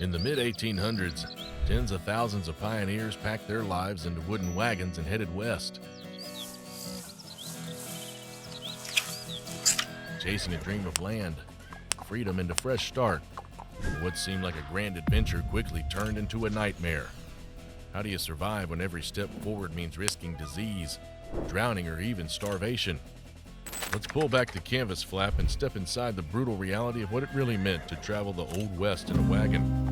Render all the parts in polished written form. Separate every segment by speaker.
Speaker 1: In the mid-1800s, tens of thousands of pioneers packed their lives into wooden wagons and headed west. Chasing a dream of land, freedom, and a fresh start. But what seemed like a grand adventure quickly turned into a nightmare. How do you survive when every step forward means risking disease, drowning, or even starvation? Let's pull back the canvas flap and step inside the brutal reality of what it really meant to travel the Old West in a wagon.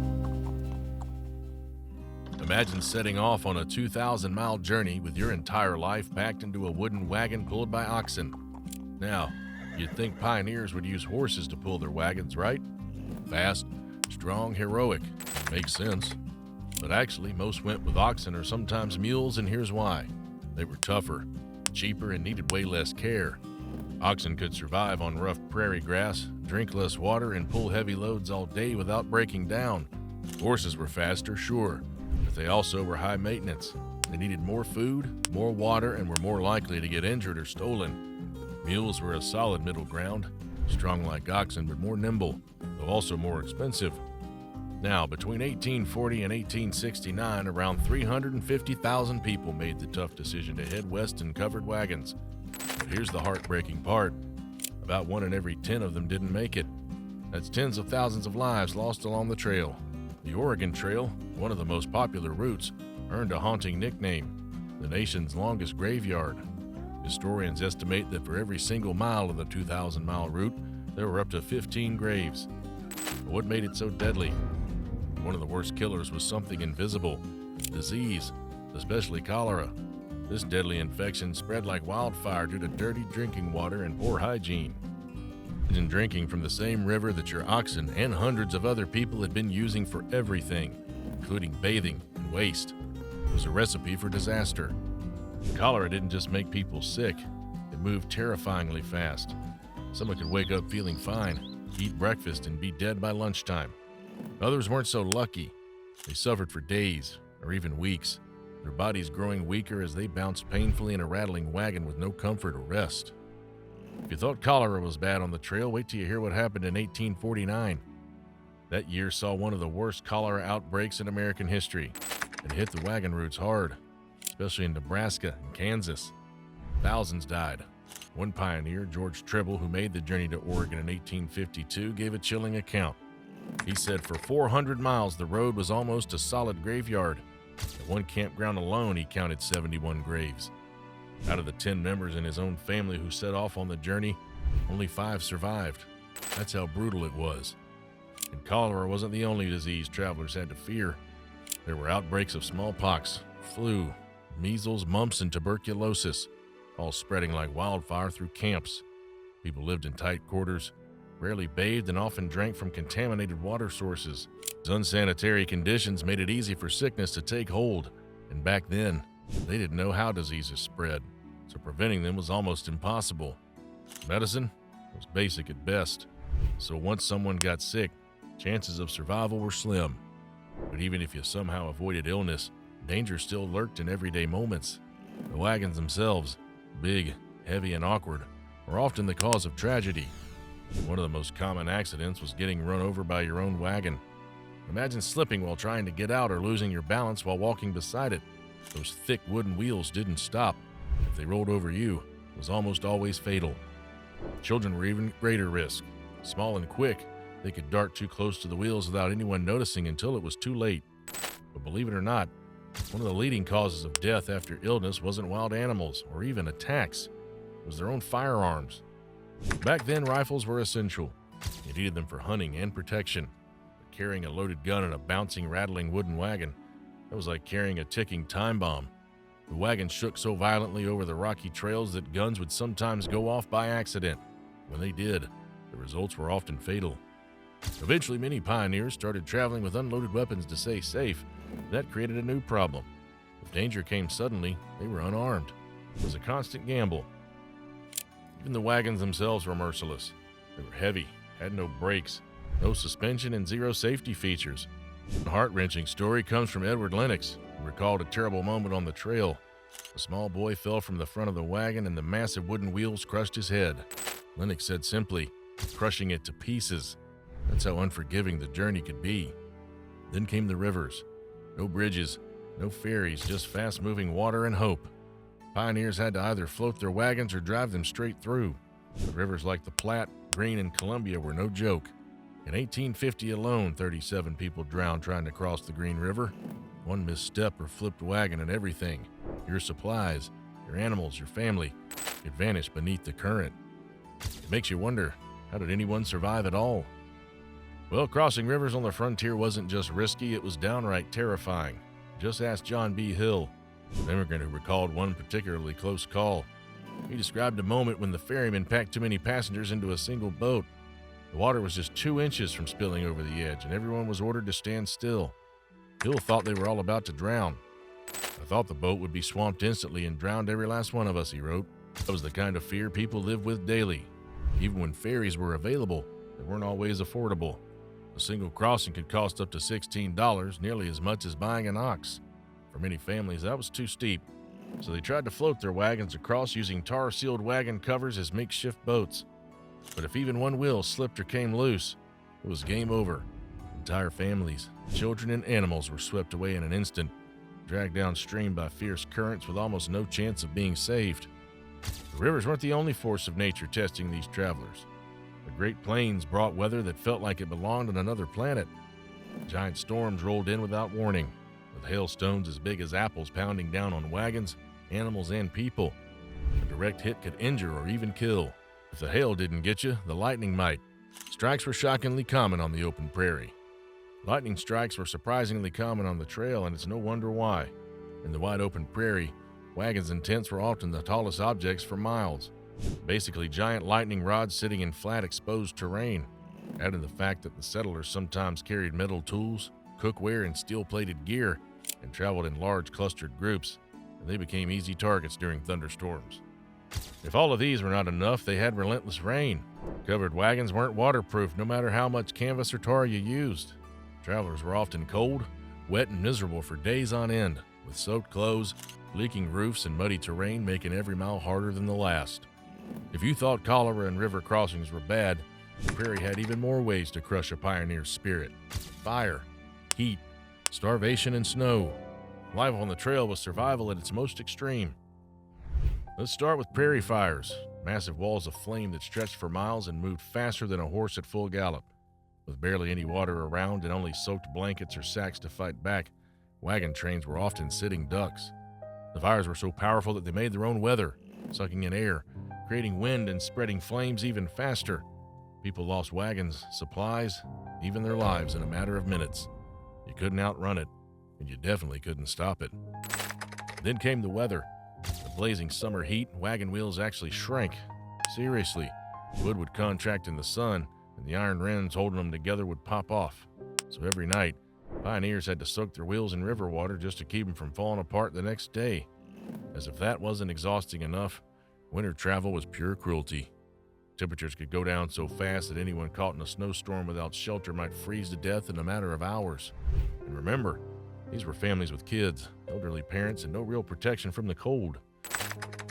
Speaker 1: Imagine setting off on a 2,000-mile journey with your entire life packed into a wooden wagon pulled by oxen. Now, you'd think pioneers would use horses to pull their wagons, right? Fast, strong, heroic. Makes sense. But actually, most went with oxen or sometimes mules, and here's why. They were tougher, cheaper, and needed way less care. Oxen could survive on rough prairie grass, drink less water, and pull heavy loads all day without breaking down. Horses were faster, sure, but they also were high maintenance. They needed more food, more water, and were more likely to get injured or stolen. Mules were a solid middle ground, strong like oxen but more nimble, though also more expensive. Now, between 1840 and 1869, around 350,000 people made the tough decision to head west in covered wagons. But here's the heartbreaking part. About 1 in every 10 of them didn't make it. That's tens of thousands of lives lost along the trail. The Oregon Trail, one of the most popular routes, earned a haunting nickname, the nation's longest graveyard. Historians estimate that for every single mile of the 2,000-mile route, there were up to 15 graves. But what made it so deadly? One of the worst killers was something invisible, disease, especially cholera. This deadly infection spread like wildfire due to dirty drinking water and poor hygiene. Imagine drinking from the same river that your oxen and hundreds of other people had been using for everything, including bathing and waste. It was a recipe for disaster. Cholera didn't just make people sick, it moved terrifyingly fast. Someone could wake up feeling fine, eat breakfast, and be dead by lunchtime. Others weren't so lucky. They suffered for days or even weeks, their bodies growing weaker as they bounced painfully in a rattling wagon with no comfort or rest. If you thought cholera was bad on the trail, wait till you hear what happened in 1849. That year saw one of the worst cholera outbreaks in American history. It hit the wagon routes hard, especially in Nebraska and Kansas. Thousands died. One pioneer, George Tribble, who made the journey to Oregon in 1852, gave a chilling account. He said for 400 miles the road was almost a solid graveyard. At one campground alone, he counted 71 graves. Out of the 10 members in his own family who set off on the journey, only 5 survived. That's how brutal it was. And cholera wasn't the only disease travelers had to fear. There were outbreaks of smallpox, flu, measles, mumps, and tuberculosis, all spreading like wildfire through camps. People lived in tight quarters, rarely bathed, and often drank from contaminated water sources. These unsanitary conditions made it easy for sickness to take hold, and back then, they didn't know how diseases spread, so preventing them was almost impossible. Medicine was basic at best, so once someone got sick, chances of survival were slim. But even if you somehow avoided illness, danger still lurked in everyday moments. The wagons themselves, big, heavy, and awkward, were often the cause of tragedy. One of the most common accidents was getting run over by your own wagon. Imagine slipping while trying to get out or losing your balance while walking beside it. Those thick wooden wheels didn't stop. If they rolled over you, it was almost always fatal. Children were even greater risk. Small and quick, they could dart too close to the wheels without anyone noticing until it was too late. But believe it or not, one of the leading causes of death after illness wasn't wild animals or even attacks. It was their own firearms. Back then, rifles were essential. You needed them for hunting and protection. But carrying a loaded gun in a bouncing, rattling wooden wagon, that was like carrying a ticking time bomb. The wagon shook so violently over the rocky trails that guns would sometimes go off by accident. When they did, the results were often fatal. Eventually, many pioneers started traveling with unloaded weapons to stay safe. That created a new problem. If danger came suddenly, they were unarmed. It was a constant gamble. Even the wagons themselves were merciless. They were heavy, had no brakes, no suspension, and zero safety features. A heart-wrenching story comes from Edward Lennox, who recalled a terrible moment on the trail. A small boy fell from the front of the wagon and the massive wooden wheels crushed his head. Lennox said simply, crushing it to pieces. That's how unforgiving the journey could be. Then came the rivers. No bridges, no ferries, just fast-moving water and hope. Pioneers had to either float their wagons or drive them straight through. But rivers like the Platte, Green, and Columbia were no joke. In 1850 alone, 37 people drowned trying to cross the Green River. One misstep or flipped wagon and everything, your supplies, your animals, your family, could vanish beneath the current. It makes you wonder, how did anyone survive at all? Well, crossing rivers on the frontier wasn't just risky, it was downright terrifying. Just ask John B. Hill, an immigrant who recalled one particularly close call. He described a moment when the ferryman packed too many passengers into a single boat. The water was just 2 inches from spilling over the edge, and everyone was ordered to stand still. Hill thought they were all about to drown. "I thought the boat would be swamped instantly and drowned every last one of us," he wrote. That was the kind of fear people lived with daily. Even when ferries were available, they weren't always affordable. A single crossing could cost up to $16, nearly as much as buying an ox. For many families, that was too steep, so they tried to float their wagons across using tar-sealed wagon covers as makeshift boats. But if even one wheel slipped or came loose, it was game over. Entire families, children and animals were swept away in an instant, dragged downstream by fierce currents with almost no chance of being saved. The rivers weren't the only force of nature testing these travelers. The Great Plains brought weather that felt like it belonged on another planet. Giant storms rolled in without warning, with hailstones as big as apples pounding down on wagons, animals, and people. A direct hit could injure or even kill. If the hail didn't get you, the lightning might. Strikes were shockingly common on the open prairie. Lightning strikes were surprisingly common on the trail, and it's no wonder why. In the wide open prairie, wagons and tents were often the tallest objects for miles. Basically giant lightning rods sitting in flat, exposed terrain. Add in the fact that the settlers sometimes carried metal tools, cookware, and steel-plated gear, and traveled in large clustered groups, and they became easy targets during thunderstorms. If all of these were not enough, they had relentless rain. Covered wagons weren't waterproof no matter how much canvas or tar you used. Travelers were often cold, wet, and miserable for days on end, with soaked clothes, leaking roofs, and muddy terrain making every mile harder than the last. If you thought cholera and river crossings were bad, the prairie had even more ways to crush a pioneer's spirit. Fire, heat, starvation, and snow. Life on the trail was survival at its most extreme. Let's start with prairie fires, massive walls of flame that stretched for miles and moved faster than a horse at full gallop. With barely any water around and only soaked blankets or sacks to fight back, wagon trains were often sitting ducks. The fires were so powerful that they made their own weather, sucking in air, creating wind and spreading flames even faster. People lost wagons, supplies, even their lives in a matter of minutes. You couldn't outrun it, and you definitely couldn't stop it. Then came the weather. The blazing summer heat, wagon wheels actually shrank. Seriously, wood would contract in the sun, and the iron rings holding them together would pop off. So every night, pioneers had to soak their wheels in river water just to keep them from falling apart the next day. As if that wasn't exhausting enough, winter travel was pure cruelty. Temperatures could go down so fast that anyone caught in a snowstorm without shelter might freeze to death in a matter of hours. And remember, these were families with kids, elderly parents, and no real protection from the cold.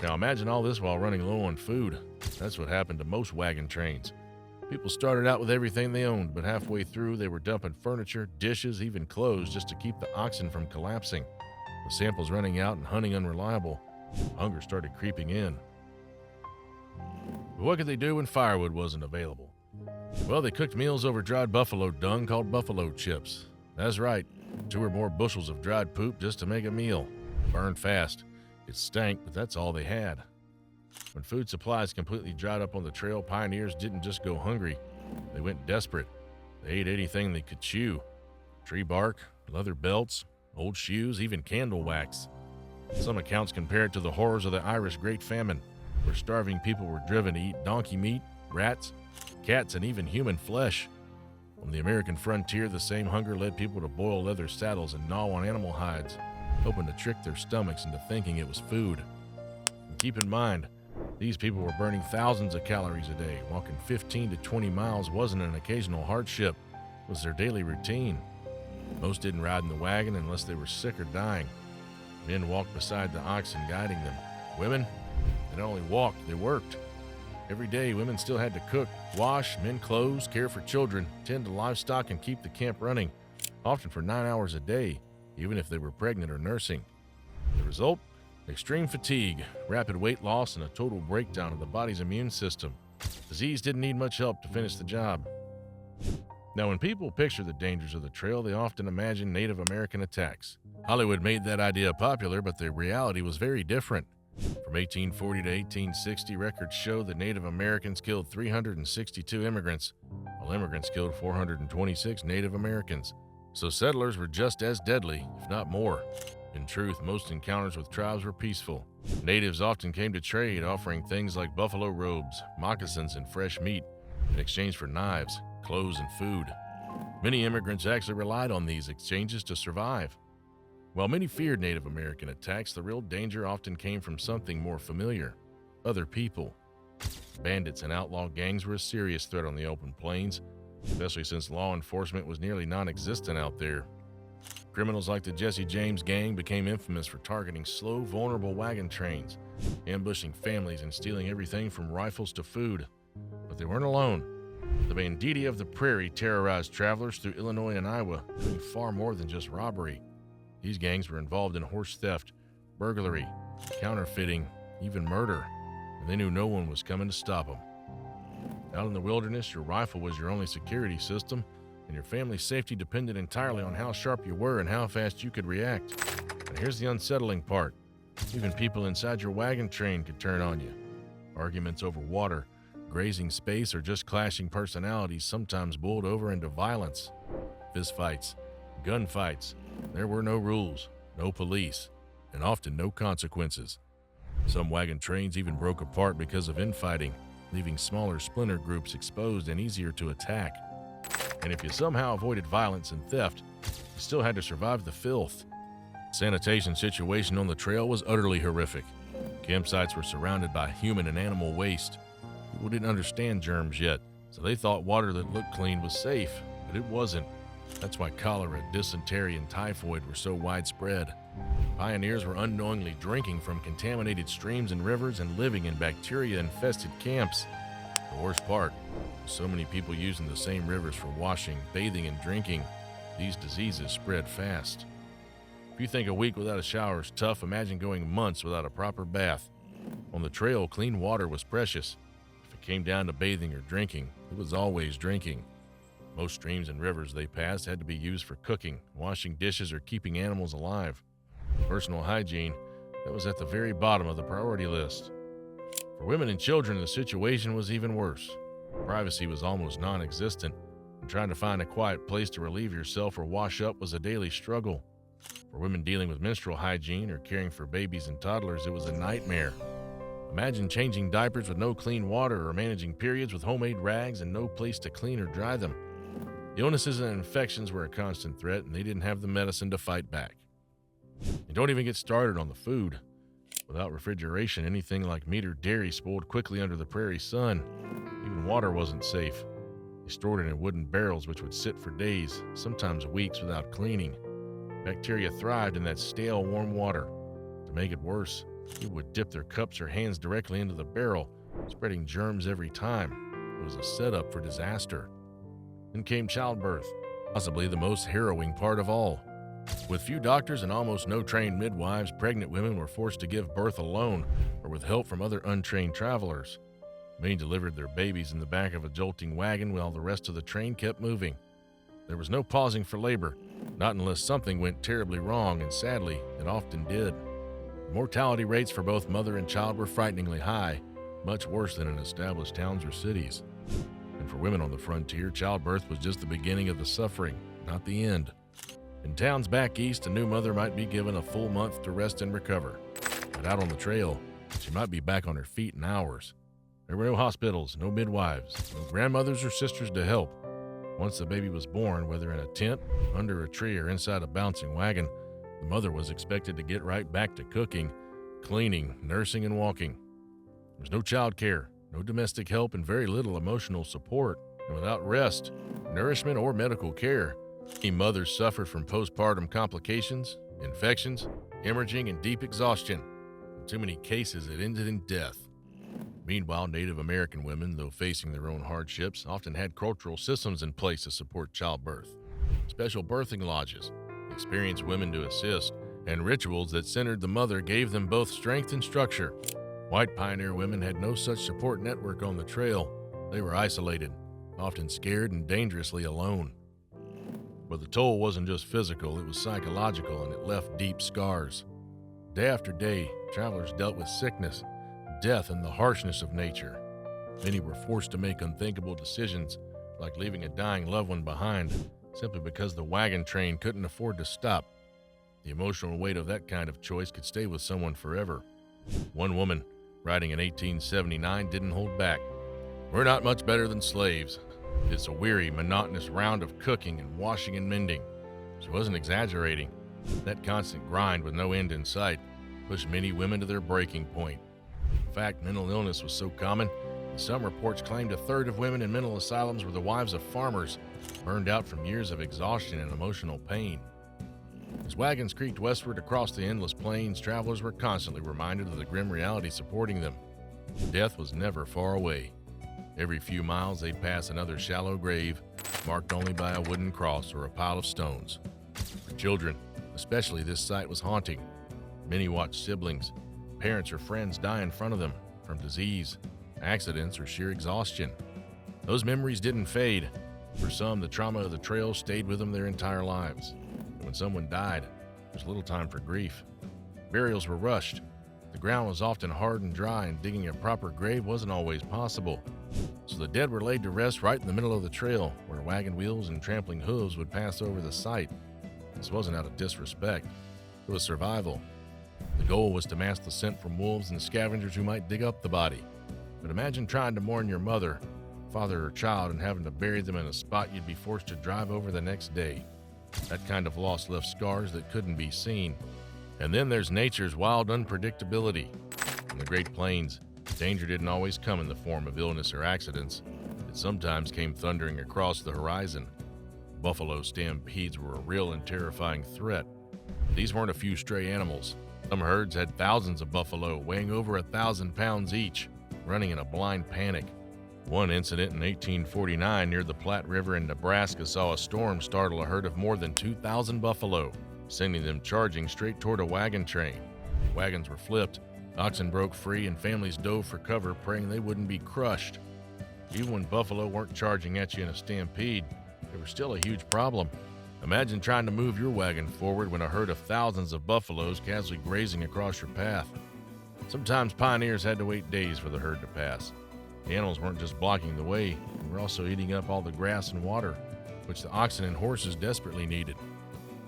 Speaker 1: Now imagine all this while running low on food. That's what happened to most wagon trains. People started out with everything they owned, but halfway through they were dumping furniture, dishes, even clothes just to keep the oxen from collapsing. With samples running out and hunting unreliable, hunger started creeping in. But what could they do when firewood wasn't available? Well, they cooked meals over dried buffalo dung called buffalo chips. That's right, 2 or more bushels of dried poop just to make a meal. Burned fast. It stank, but that's all they had. When food supplies completely dried up on the trail, pioneers didn't just go hungry. They went desperate. They ate anything they could chew. Tree bark, leather belts, old shoes, even candle wax. Some accounts compare it to the horrors of the Irish Great Famine, where starving people were driven to eat donkey meat, rats, cats, and even human flesh. On the American frontier, the same hunger led people to boil leather saddles and gnaw on animal hides, hoping to trick their stomachs into thinking it was food. And keep in mind, these people were burning thousands of calories a day. Walking 15 to 20 miles wasn't an occasional hardship, it was their daily routine. Most didn't ride in the wagon unless they were sick or dying. Men walked beside the oxen, guiding them. Women, they not only walked, they worked. Every day, women still had to cook, wash, mend clothes, care for children, tend to livestock, and keep the camp running. often for 9 hours a day, even if they were pregnant or nursing. The result? Extreme fatigue, rapid weight loss, and a total breakdown of the body's immune system. Disease didn't need much help to finish the job. Now, when people picture the dangers of the trail, they often imagine Native American attacks. Hollywood made that idea popular, but the reality was very different. From 1840 to 1860, records show that Native Americans killed 362 immigrants, while immigrants killed 426 Native Americans. So settlers were just as deadly, if not more. In truth, most encounters with tribes were peaceful. Natives often came to trade, offering things like buffalo robes, moccasins, and fresh meat in exchange for knives, clothes, and food. Many immigrants actually relied on these exchanges to survive. While many feared Native American attacks, the real danger often came from something more familiar: other people. Bandits and outlaw gangs were a serious threat on the open plains, especially since law enforcement was nearly non-existent out there. Criminals like the Jesse James gang became infamous for targeting slow, vulnerable wagon trains, ambushing families, and stealing everything from rifles to food. But they weren't alone. The banditti of the prairie terrorized travelers through Illinois and Iowa, doing far more than just robbery. These gangs were involved in horse theft, burglary, counterfeiting, even murder, and they knew no one was coming to stop them. Out in the wilderness, your rifle was your only security system, and your family's safety depended entirely on how sharp you were and how fast you could react. And here's the unsettling part: even people inside your wagon train could turn on you. Arguments over water, grazing space, or just clashing personalities sometimes boiled over into violence. Fistfights, gunfights. There were no rules, no police, and often no consequences. Some wagon trains even broke apart because of infighting, leaving smaller splinter groups exposed and easier to attack. And if you somehow avoided violence and theft, you still had to survive the filth. The sanitation situation on the trail was utterly horrific. Campsites were surrounded by human and animal waste. People didn't understand germs yet, so they thought water that looked clean was safe, but it wasn't. That's why cholera, dysentery, and typhoid were so widespread. Pioneers were unknowingly drinking from contaminated streams and rivers and living in bacteria-infested camps. The worst part: so many people using the same rivers for washing, bathing, and drinking, these diseases spread fast. If you think a week without a shower is tough, imagine going months without a proper bath. On the trail, clean water was precious. If it came down to bathing or drinking, it was always drinking. Most streams and rivers they passed had to be used for cooking, washing dishes, or keeping animals alive. Personal hygiene, that was at the very bottom of the priority list. For women and children, the situation was even worse. Privacy was almost non-existent, and trying to find a quiet place to relieve yourself or wash up was a daily struggle. For women dealing with menstrual hygiene or caring for babies and toddlers, it was a nightmare. Imagine changing diapers with no clean water, or managing periods with homemade rags and no place to clean or dry them. Illnesses and infections were a constant threat, and they didn't have the medicine to fight back. And don't even get started on the food. Without refrigeration, anything like meat or dairy spoiled quickly under the prairie sun. Even water wasn't safe. They stored it in wooden barrels which would sit for days, sometimes weeks, without cleaning. Bacteria thrived in that stale, warm water. To make it worse, people would dip their cups or hands directly into the barrel, spreading germs every time. It was a setup for disaster. Then came childbirth, possibly the most harrowing part of all. With few doctors and almost no trained midwives, pregnant women were forced to give birth alone or with help from other untrained travelers. Many delivered their babies in the back of a jolting wagon while the rest of the train kept moving. There was no pausing for labor, not unless something went terribly wrong, and sadly, it often did. Mortality rates for both mother and child were frighteningly high, much worse than in established towns or cities. And for women on the frontier, childbirth was just the beginning of the suffering, not the end. In towns back east, a new mother might be given a full month to rest and recover. But out on the trail, she might be back on her feet in hours. There were no hospitals, no midwives, no grandmothers or sisters to help. Once the baby was born, whether in a tent, under a tree, or inside a bouncing wagon, the mother was expected to get right back to cooking, cleaning, nursing, and walking. There was no child care, no domestic help, and very little emotional support. And without rest, nourishment, or medical care, many mothers suffered from postpartum complications, infections, hemorrhaging, and deep exhaustion. In too many cases, it ended in death. Meanwhile, Native American women, though facing their own hardships, often had cultural systems in place to support childbirth. Special birthing lodges, experienced women to assist, and rituals that centered the mother gave them both strength and structure. White pioneer women had no such support network on the trail. They were isolated, often scared and dangerously alone. But the toll wasn't just physical, it was psychological, and it left deep scars. Day after day, travelers dealt with sickness, death, and the harshness of nature. Many were forced to make unthinkable decisions, like leaving a dying loved one behind, simply because the wagon train couldn't afford to stop. The emotional weight of that kind of choice could stay with someone forever. One woman, writing in 1879, didn't hold back. "We're not much better than slaves. It's a weary, monotonous round of cooking and washing and mending." She wasn't exaggerating. That constant grind with no end in sight pushed many women to their breaking point. In fact, mental illness was so common, some reports claimed a third of women in mental asylums were the wives of farmers, burned out from years of exhaustion and emotional pain. As wagons creaked westward across the endless plains, travelers were constantly reminded of the grim reality supporting them. Death was never far away. Every few miles they'd pass another shallow grave, marked only by a wooden cross or a pile of stones. For children, especially, this sight was haunting. Many watched siblings, parents, or friends die in front of them from disease, accidents, or sheer exhaustion. Those memories didn't fade. For some, the trauma of the trail stayed with them their entire lives. And when someone died, there was little time for grief. Burials were rushed. The ground was often hard and dry, and digging a proper grave wasn't always possible. So the dead were laid to rest right in the middle of the trail, where wagon wheels and trampling hooves would pass over the site. This wasn't out of disrespect. It was survival. The goal was to mask the scent from wolves and scavengers who might dig up the body. But imagine trying to mourn your mother, father, or child and having to bury them in a spot you'd be forced to drive over the next day. That kind of loss left scars that couldn't be seen. And then there's nature's wild unpredictability. In the Great Plains, danger didn't always come in the form of illness or accidents. It sometimes came thundering across the horizon. Buffalo stampedes were a real and terrifying threat. These weren't a few stray animals. Some herds had thousands of buffalo, weighing over 1,000 pounds each, running in a blind panic. One incident in 1849 near the Platte River in Nebraska saw a storm startle a herd of more than 2,000 buffalo, sending them charging straight toward a wagon train. Wagons were flipped, oxen broke free, and families dove for cover, praying they wouldn't be crushed. Even when buffalo weren't charging at you in a stampede, they were still a huge problem. Imagine trying to move your wagon forward when a herd of thousands of buffaloes casually grazing across your path. Sometimes pioneers had to wait days for the herd to pass. The animals weren't just blocking the way, they were also eating up all the grass and water, which the oxen and horses desperately needed.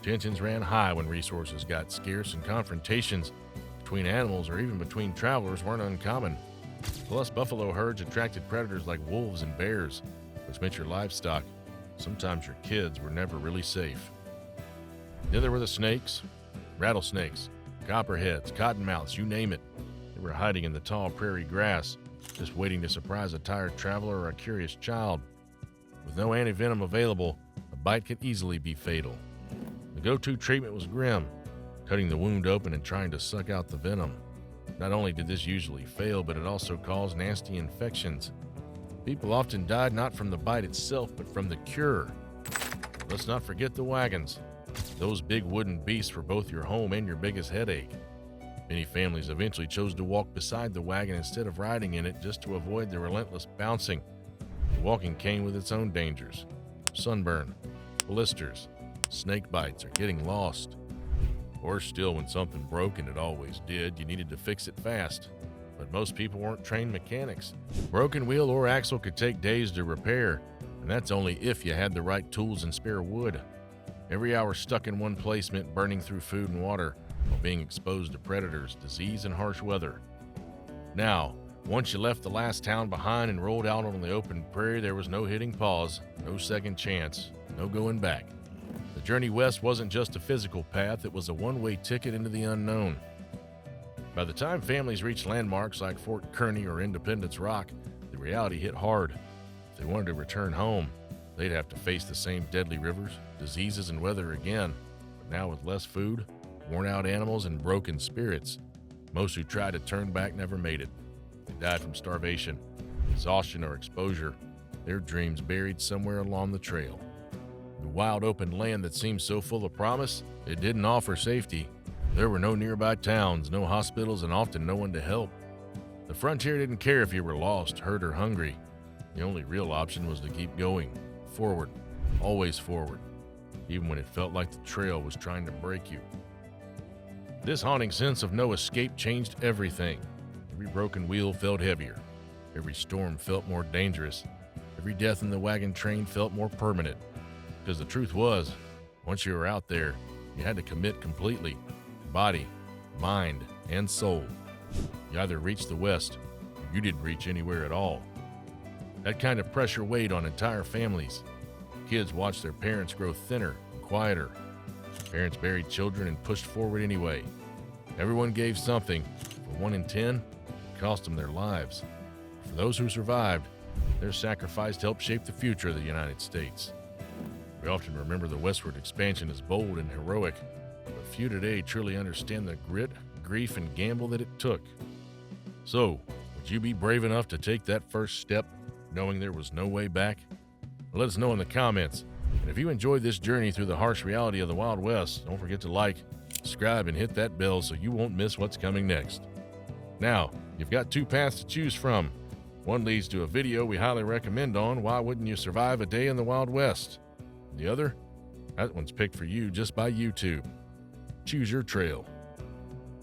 Speaker 1: Tensions ran high when resources got scarce, and confrontations between animals or even between travelers weren't uncommon. Plus, buffalo herds attracted predators like wolves and bears, which meant your livestock, sometimes your kids, were never really safe. Then there were the snakes, rattlesnakes, copperheads, cottonmouths, you name it. They were hiding in the tall prairie grass, just waiting to surprise a tired traveler or a curious child. With no antivenom available, a bite could easily be fatal. The go-to treatment was grim, cutting the wound open and trying to suck out the venom. Not only did this usually fail, but it also caused nasty infections. People often died not from the bite itself, but from the cure. Let's not forget the wagons. Those big wooden beasts were both your home and your biggest headache. Many families eventually chose to walk beside the wagon instead of riding in it, just to avoid the relentless bouncing. The walking came with its own dangers: sunburn, blisters, snake bites, or getting lost. Or still, when something broke, and it always did, you needed to fix it fast. But most people weren't trained mechanics. Broken wheel or axle could take days to repair, and that's only if you had the right tools and spare wood. Every hour stuck in one place meant burning through food and water, while being exposed to predators, disease, and harsh weather. Now, once you left the last town behind and rolled out on the open prairie, there was no hitting pause, no second chance, no going back. The journey west wasn't just a physical path, it was a one-way ticket into the unknown. By the time families reached landmarks like Fort Kearny or Independence Rock, the reality hit hard. If they wanted to return home, they'd have to face the same deadly rivers, diseases, and weather again, but now with less food, worn-out animals, and broken spirits. Most who tried to turn back never made it. They died from starvation, exhaustion, or exposure, their dreams buried somewhere along the trail. The wild open land that seemed so full of promise, it didn't offer safety. There were no nearby towns, no hospitals, and often no one to help. The frontier didn't care if you were lost, hurt, or hungry. The only real option was to keep going, forward, always forward, even when it felt like the trail was trying to break you. This haunting sense of no escape changed everything. Every broken wheel felt heavier. Every storm felt more dangerous. Every death in the wagon train felt more permanent. Because the truth was, once you were out there, you had to commit completely. Body, mind, and soul. You either reached the West, or you didn't reach anywhere at all. That kind of pressure weighed on entire families. Kids watched their parents grow thinner and quieter. Parents buried children and pushed forward anyway. Everyone gave something. For 1 in 10, it cost them their lives. For those who survived, their sacrifice helped shape the future of the United States. We often remember the westward expansion as bold and heroic, but few today truly understand the grit, grief, and gamble that it took. So, would you be brave enough to take that first step, knowing there was no way back? Let us know in the comments. And if you enjoyed this journey through the harsh reality of the Wild West, don't forget to like, subscribe, and hit that bell so you won't miss what's coming next. Now, you've got 2 paths to choose from. One leads to a video we highly recommend on why wouldn't you survive a day in the Wild West. The other? That one's picked for you just by YouTube. Choose your trail.